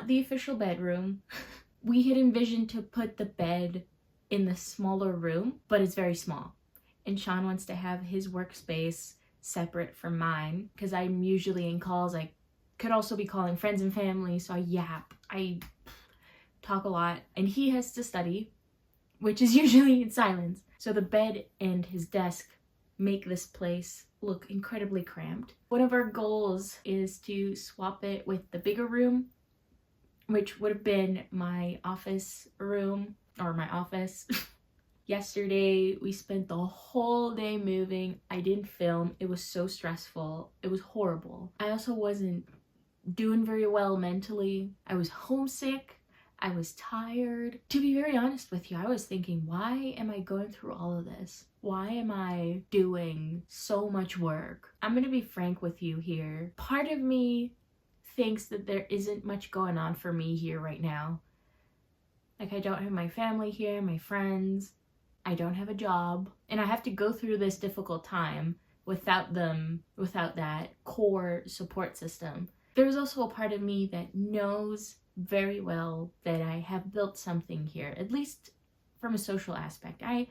not the official bedroom. We had envisioned to put the bed in the smaller room, but it's very small. And Sean wants to have his workspace separate from mine because I'm usually in calls. I could also be calling friends and family, so I yap. I talk a lot, and he has to study, which is usually in silence. So the bed and his desk make this place look incredibly cramped. One of our goals is to swap it with the bigger room, which would have been my office room, or my office. Yesterday, we spent the whole day moving. I didn't film. It was so stressful. It was horrible. I also wasn't doing very well mentally. I was homesick. I was tired. To be very honest with you, I was thinking, why am I going through all of this? Why am I doing so much work? I'm gonna be frank with you here. Part of me thinks that there isn't much going on for me here right now. Like, I don't have my family here, my friends. I don't have a job. And I have to go through this difficult time without them, without that core support system. There's also a part of me that knows very well that I have built something here, at least from a social aspect. I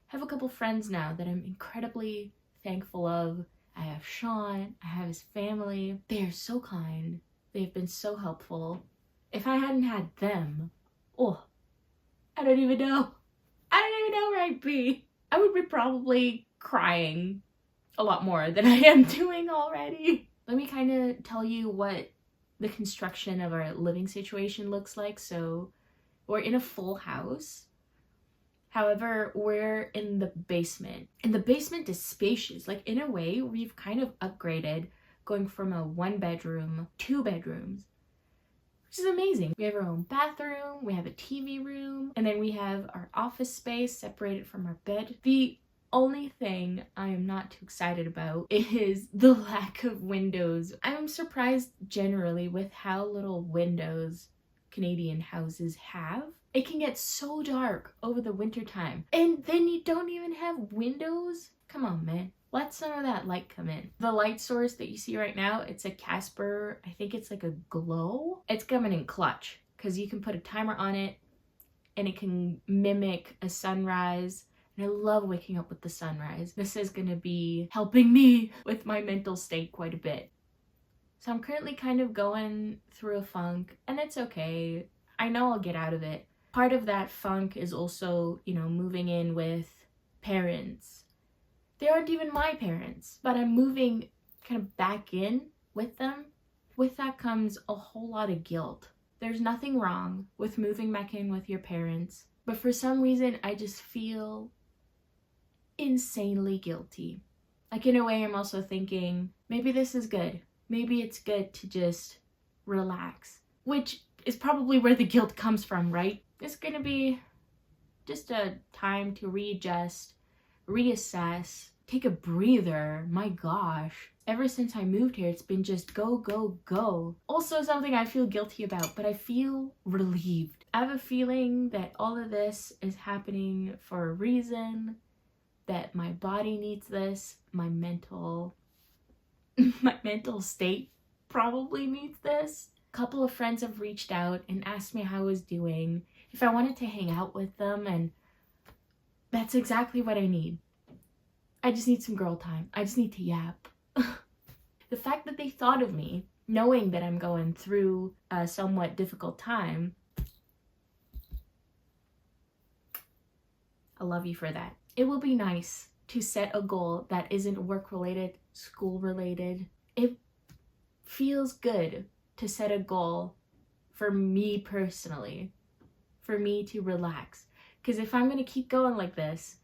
have a couple friends now that I'm incredibly thankful of. I have Sean, I have his family. They are so kind. They've been so helpful. If I hadn't had them, I don't even know. I don't even know where I'd be. I would be probably crying a lot more than I am doing already. Let me kind of tell you what the construction of our living situation looks like. So we're in a full house. However, we're in the basement. And the basement is spacious. Like, in a way, we've kind of upgraded, going from a 1-bedroom, 2 bedrooms, which is amazing. We have our own bathroom, we have a TV room, and then we have our office space separated from our bed. The only thing I am not too excited about is the lack of windows. I'm surprised generally with how little windows Canadian houses have. It can get so dark over the winter time, and then you don't even have windows? Come on, man. Let some of that light come in. The light source that you see right now, it's a Casper, I think it's like a glow. It's coming in clutch because you can put a timer on it and it can mimic a sunrise. And I love waking up with the sunrise. This is gonna be helping me with my mental state quite a bit. So I'm currently kind of going through a funk, and it's okay. I know I'll get out of it. Part of that funk is also, moving in with parents. They aren't even my parents, but I'm moving kind of back in with them. With that comes a whole lot of guilt. There's nothing wrong with moving back in with your parents, but for some reason I just feel insanely guilty. Like, in a way, I'm also thinking, maybe this is good. Maybe it's good to just relax, which is probably where the guilt comes from, right? It's gonna be just a time to readjust, reassess, take a breather. My gosh. Ever since I moved here, it's been just go, go, go. Also something I feel guilty about, but I feel relieved. I have a feeling that all of this is happening for a reason, that my body needs this, my mental state probably needs this. A couple of friends have reached out and asked me how I was doing, if I wanted to hang out with them, and that's exactly what I need. I just need some girl time. I just need to yap. The fact that they thought of me, knowing that I'm going through a somewhat difficult time, I love you for that. It will be nice to set a goal that isn't work-related, school-related. It feels good to set a goal for me personally, for me to relax. Because if I'm going to keep going like this,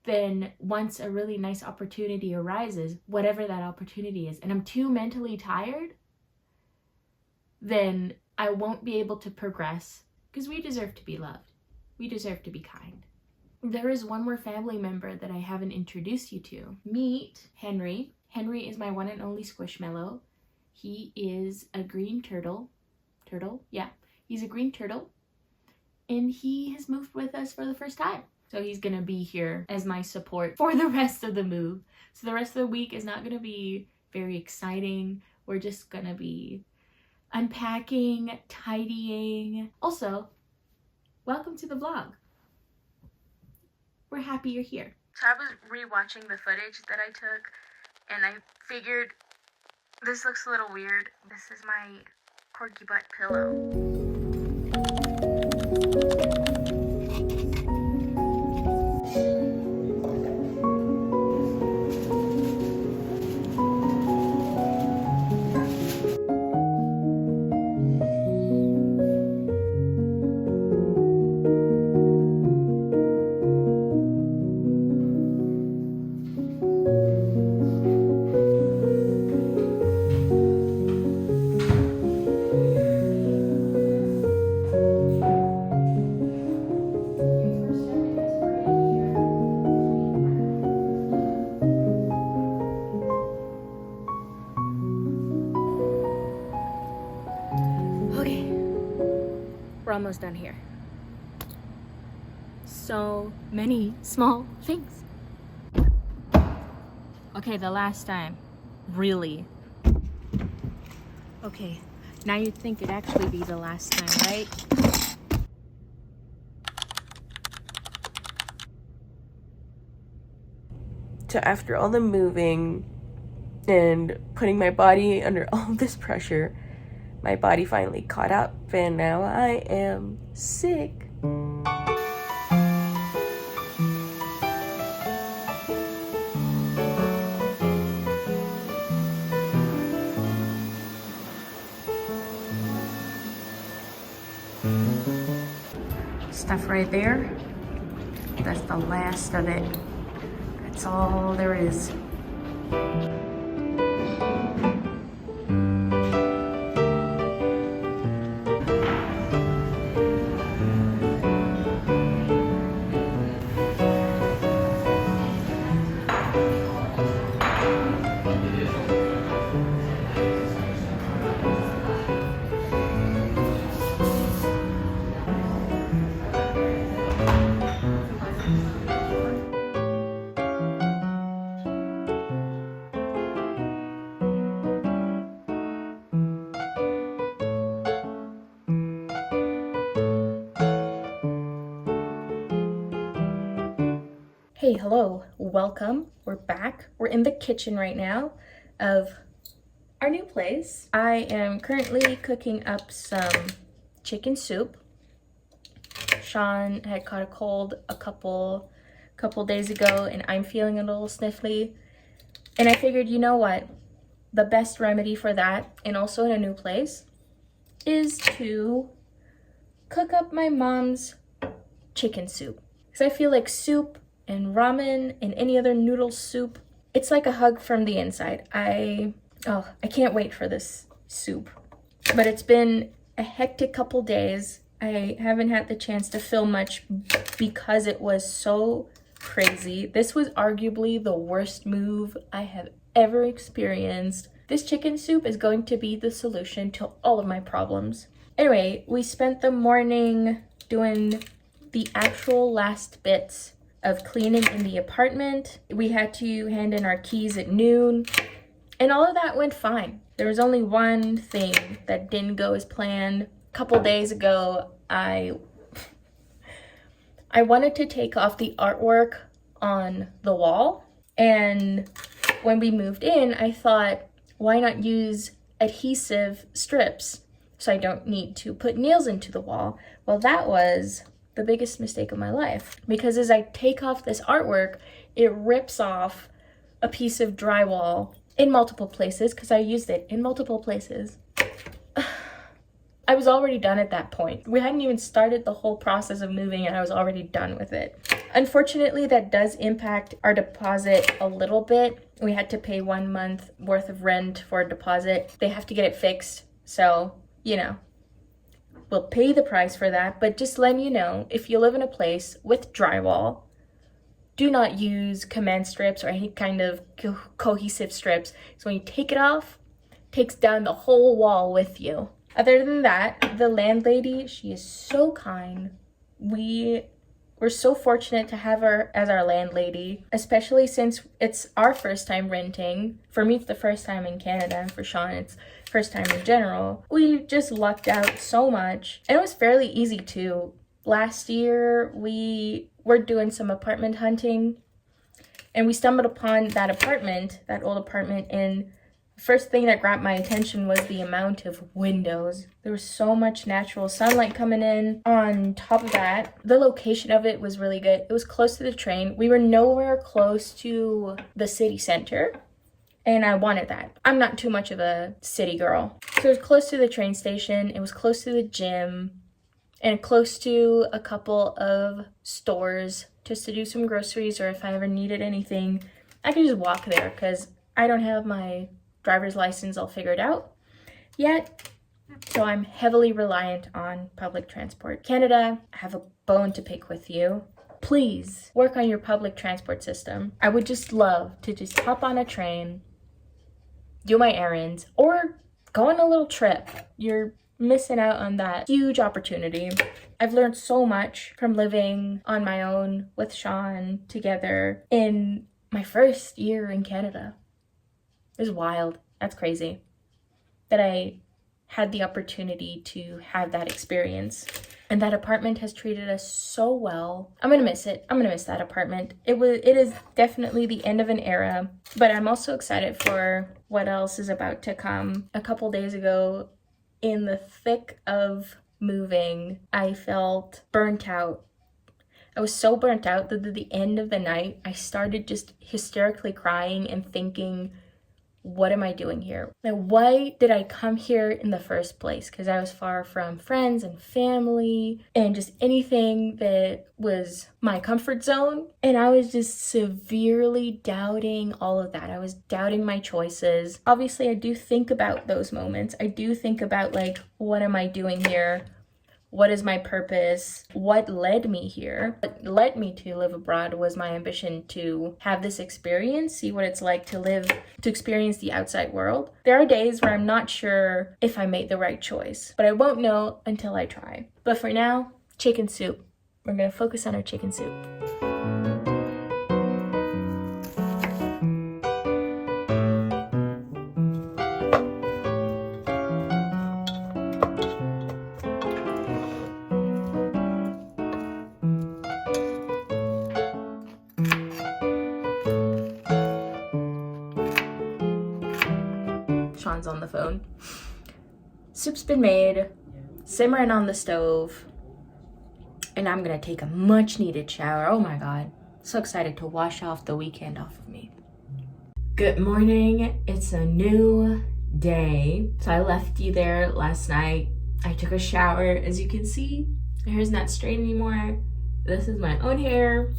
then once a really nice opportunity arises, whatever that opportunity is, and I'm too mentally tired, then I won't be able to progress, because we deserve to be loved. We deserve to be kind. There is one more family member that I haven't introduced you to. Meet Henry. Henry is my one and only squishmallow. He is a green turtle. Yeah, he's a green turtle. And he has moved with us for the first time. So he's gonna be here as my support for the rest of the move. So the rest of the week is not gonna be very exciting. We're just gonna be unpacking, tidying. Also, welcome to the vlog. We're happy you're here. So I was rewatching the footage that I took, and I figured this looks a little weird. This is my corgi butt pillow. Okay, we're almost done here. So many small things. Okay, the last time. Really? Okay, now you'd think it'd actually be the last time, right? So after all the moving and putting my body under all this pressure, my body finally caught up and now I am sick. Stuff right there. That's the last of it. That's all there is. Hey, hello, welcome. We're back. We're in the kitchen right now of our new place. I am currently cooking up some chicken soup. Sean had caught a cold a couple days ago and I'm feeling a little sniffly. And I figured, you know what? The best remedy for that, and also in a new place, is to cook up my mom's chicken soup. Because I feel like soup and ramen and any other noodle soup, it's like a hug from the inside. I can't wait for this soup. But it's been a hectic couple days. I haven't had the chance to film much because it was so crazy. This was arguably the worst move I have ever experienced. This chicken soup is going to be the solution to all of my problems. Anyway, we spent the morning doing the actual last bits of cleaning in the apartment. We had to hand in our keys at noon, and all of that went fine. There was only one thing that didn't go as planned. A couple days ago, I wanted to take off the artwork on the wall, and when we moved in, I thought, why not use adhesive strips so I don't need to put nails into the wall? Well, that was the biggest mistake of my life, because as I take off this artwork, it rips off a piece of drywall in multiple places, because I used it in multiple places. I was already done at that point. We hadn't even started the whole process of moving and I was already done with it. Unfortunately, that does impact our deposit a little bit. We had to pay 1 month worth of rent for a deposit. They have to get it fixed, so, you know, we'll pay the price for that. But just letting you know, if you live in a place with drywall, do not use command strips or any kind of cohesive strips. So when you take it off, it takes down the whole wall with you. Other than that, the landlady, she is so kind. We're so fortunate to have her as our landlady, especially since it's our first time renting. For me, it's the first time in Canada, and for Sean, it's first time in general. We just lucked out so much. And it was fairly easy too. Last year, we were doing some apartment hunting, and we stumbled upon that old apartment, and the first thing that grabbed my attention was the amount of windows. There was so much natural sunlight coming in. On top of that, the location of it was really good. It was close to the train. We were nowhere close to the city center, and I wanted that. I'm not too much of a city girl. So it was close to the train station. It was close to the gym, and close to a couple of stores just to do some groceries, or if I ever needed anything, I could just walk there because I don't have my driver's license all figured out yet. So I'm heavily reliant on public transport. Canada, I have a bone to pick with you. Please work on your public transport system. I would just love to just hop on a train, do my errands, or go on a little trip. You're missing out on that huge opportunity. I've learned so much from living on my own with Sean together in my first year in Canada. It was wild. That's crazy that I had the opportunity to have that experience. And that apartment has treated us so well. I'm gonna miss it. I'm gonna miss that apartment. It is definitely the end of an era, but I'm also excited for what else is about to come. A couple days ago, in the thick of moving, I felt burnt out. I was so burnt out that at the end of the night, I started just hysterically crying and thinking, what am I doing here? Like, why did I come here in the first place? Because I was far from friends and family and just anything that was my comfort zone. And I was just severely doubting all of that. I was doubting my choices. Obviously, I do think about those moments. I do think about, like, what am I doing here? What is my purpose? What led me here? What led me to live abroad was my ambition to have this experience, see what it's like to live, to experience the outside world. There are days where I'm not sure if I made the right choice, but I won't know until I try. But for now, chicken soup. We're gonna focus on our chicken soup. Sean's on the phone. Soup's been made, simmering on the stove, and I'm gonna take a much needed shower. Oh my god, so excited to wash off the weekend off of me. Good morning, it's a new day. So I left you there last night. I took a shower. As you can see, my hair's not straight anymore. This is my own hair,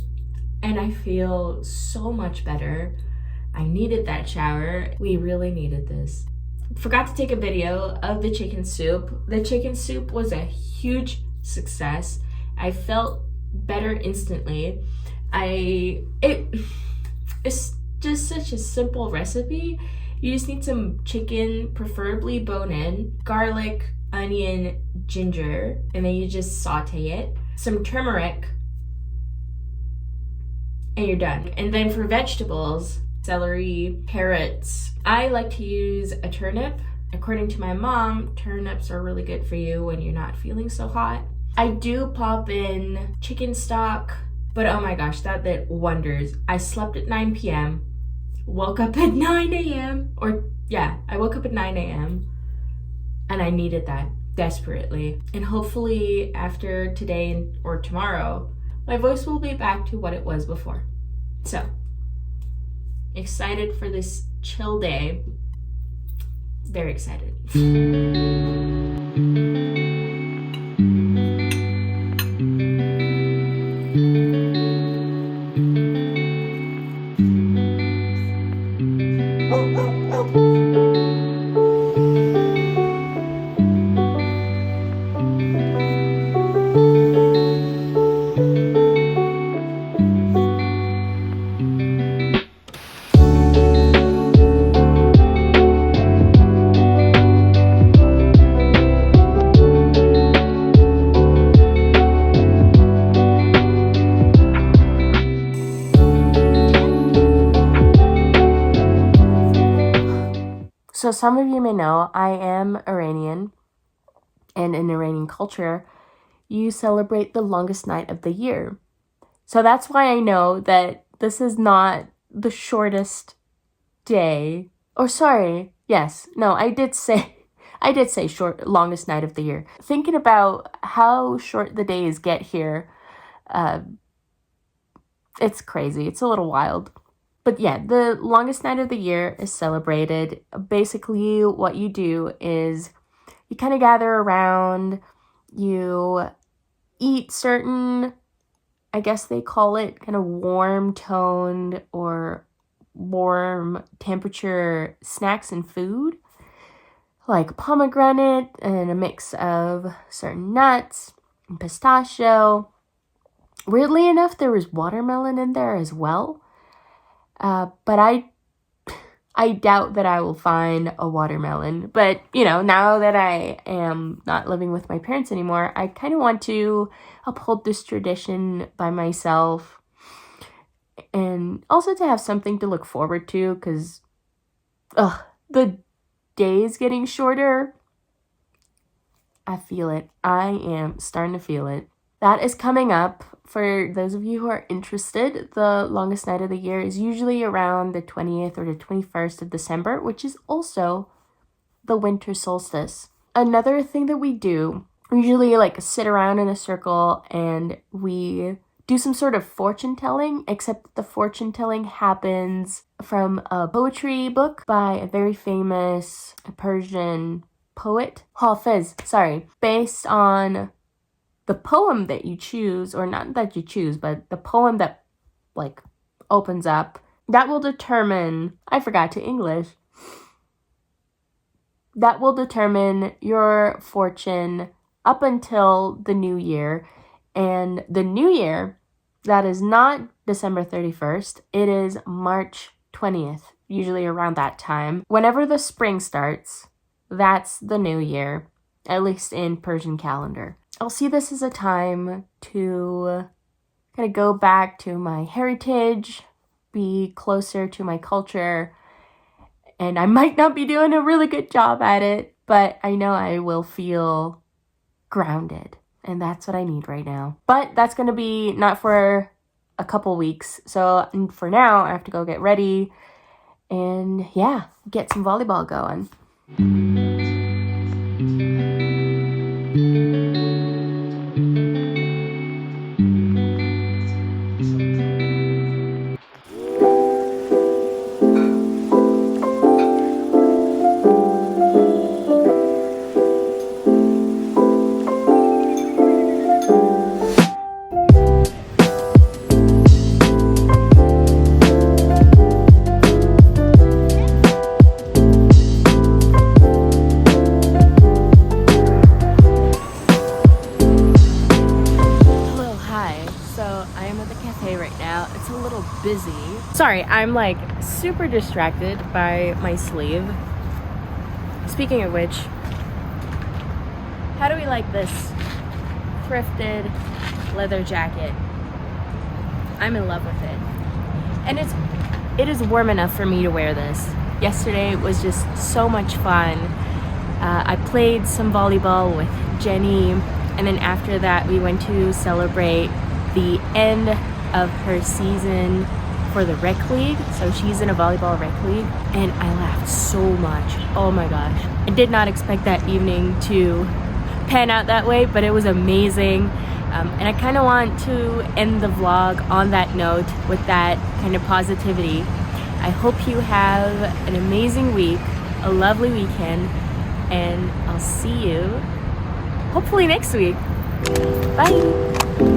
and I feel so much better. I needed that shower. We really needed this. Forgot to take a video of the chicken soup. The chicken soup was a huge success. I felt better instantly. It's just such a simple recipe. You just need some chicken, preferably bone-in, garlic, onion, ginger, and then you just saute it. Some turmeric, and you're done. And then for vegetables, celery, carrots. I like to use a turnip. According to my mom, turnips are really good for you when you're not feeling so hot. I do pop in chicken stock, but oh my gosh, that did wonders. I slept at 9 p.m., woke up at 9 a.m., I woke up at 9 a.m., and I needed that desperately. And hopefully after today or tomorrow, my voice will be back to what it was before. So, excited for this chill day. Very excited. So some of you may know I am Iranian, and in Iranian culture, you celebrate the longest night of the year. So that's why I know that this is not the shortest day. Or sorry, yes, no, I did say longest night of the year. Thinking about how short the days get here, it's crazy. It's a little wild. But yeah, the longest night of the year is celebrated. Basically, what you do is you kind of gather around, you eat certain, I guess they call it kind of warm toned or warm temperature snacks and food, like pomegranate and a mix of certain nuts and pistachio. Weirdly enough, there was watermelon in there as well. But I doubt that I will find a watermelon. But, now that I am not living with my parents anymore, I kind of want to uphold this tradition by myself. And also to have something to look forward to, because, the days getting shorter. I feel it. I am starting to feel it. That is coming up. For those of you who are interested, the longest night of the year is usually around the 20th or the 21st of December, which is also the winter solstice. Another thing that we do, we usually sit around in a circle and we do some sort of fortune telling, except the fortune telling happens from a poetry book by a very famous Persian poet, Hafiz, based on the poem that you choose, or not that you choose, but the poem that opens up, that will determine, that will determine your fortune up until the new year. And the new year, that is not December 31st, it is March 20th, usually around that time. Whenever the spring starts, that's the new year, at least in Persian calendar. I'll see this as a time to kind of go back to my heritage, be closer to my culture, and I might not be doing a really good job at it, but I know I will feel grounded, and that's what I need right now. But that's going to be not for a couple weeks, so for now, I have to go get ready and, get some volleyball going. Busy. Sorry, I'm super distracted by my sleeve. Speaking of which, how do we like this thrifted leather jacket? I'm in love with it. And it is warm enough for me to wear this. Yesterday was just so much fun. I played some volleyball with Jenny, and then after that we went to celebrate the end of her season for the rec league. So she's in a volleyball rec league, and I laughed so much. Oh my gosh. I did not expect that evening to pan out that way, but it was amazing. And I kind of want to end the vlog on that note with that kind of positivity. I hope you have an amazing week, a lovely weekend, and I'll see you hopefully next week. Bye.